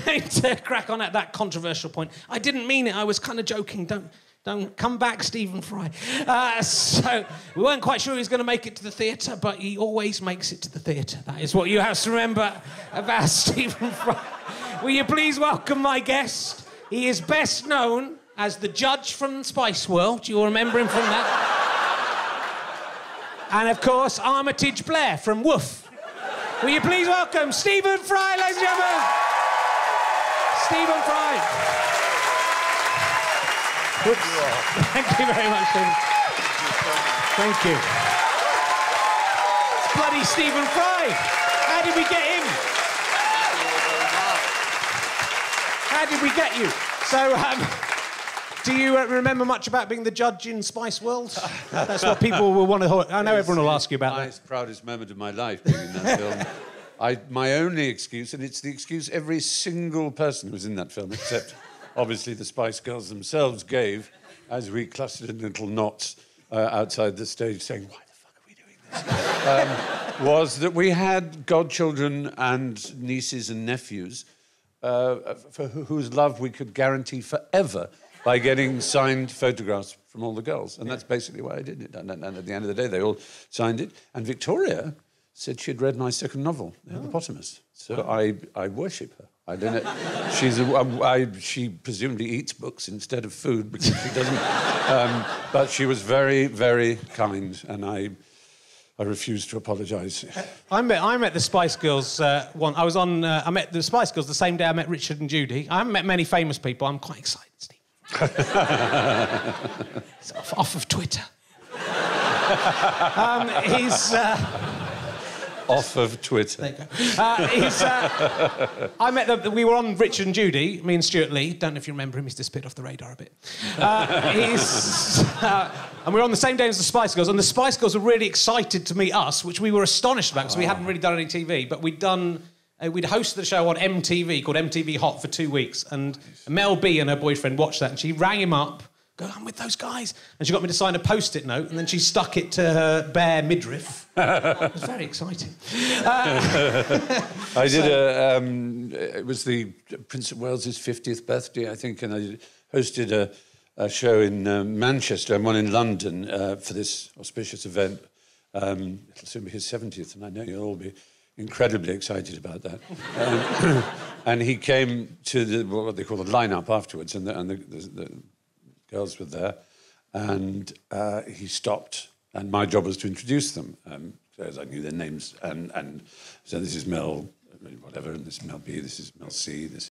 going to crack on at that controversial point. I didn't mean it. I was kind of joking. Don't come back, Stephen Fry. So we weren't quite sure he was going to make it to the theatre, but he always makes it to the theatre. That is what you have to remember about Stephen Fry. Will you please welcome my guest? He is best known as the judge from Spice World. You all remember him from that? And, of course, Armitage Blair from Woof. Will you please welcome Stephen Fry, ladies and gentlemen? Stephen Fry. Oops. Thank you very much, Stephen. Thank you. It's bloody Stephen Fry. How did we get him? How did we get you? So, do you remember much about being the judge in Spice World? That's what people will want to... I know everyone will ask you about that. The proudest moment of my life being in that film. My only excuse, and it's the excuse every single person who was in that film, except... obviously the Spice Girls themselves gave, as we clustered in little knots outside the stage saying, why the fuck are we doing this? Was that we had godchildren and nieces and nephews for whose love we could guarantee forever by getting signed photographs from all the girls. And that's basically why I did it. And at the end of the day, they all signed it. And Victoria said she'd read my second novel, The Hippopotamus. So I worship her. I don't know. She presumably eats books instead of food because she doesn't. But she was very, very kind, and I refuse to apologise. I met the Spice Girls I met the Spice Girls the same day I met Richard and Judy. I haven't met many famous people. I'm quite excited, Steve. It's off of Twitter. Off of Twitter. There you go. We were on Richard and Judy, me and Stuart Lee. Don't know if you remember him, he's disappeared off the radar a bit. And we were on the same day as the Spice Girls, and the Spice Girls were really excited to meet us, which we were astonished about, because we hadn't really done any TV, but we'd hosted a show on MTV called MTV Hot for 2 weeks, and Mel B and her boyfriend watched that, and she rang him up, go, I'm with those guys. And she got me to sign a Post-it note, and then she stuck it to her bare midriff. It was very exciting. It was the Prince of Wales's 50th birthday, I think, and I hosted a show in Manchester and one in London for this auspicious event. It'll soon be his 70th, and I know you'll all be incredibly excited about that. And he came to what they call the line-up afterwards, and the girls were there, and he stopped, and my job was to introduce them, as I knew their names, and so this is Mel, whatever, and this is Mel B, this is Mel C, this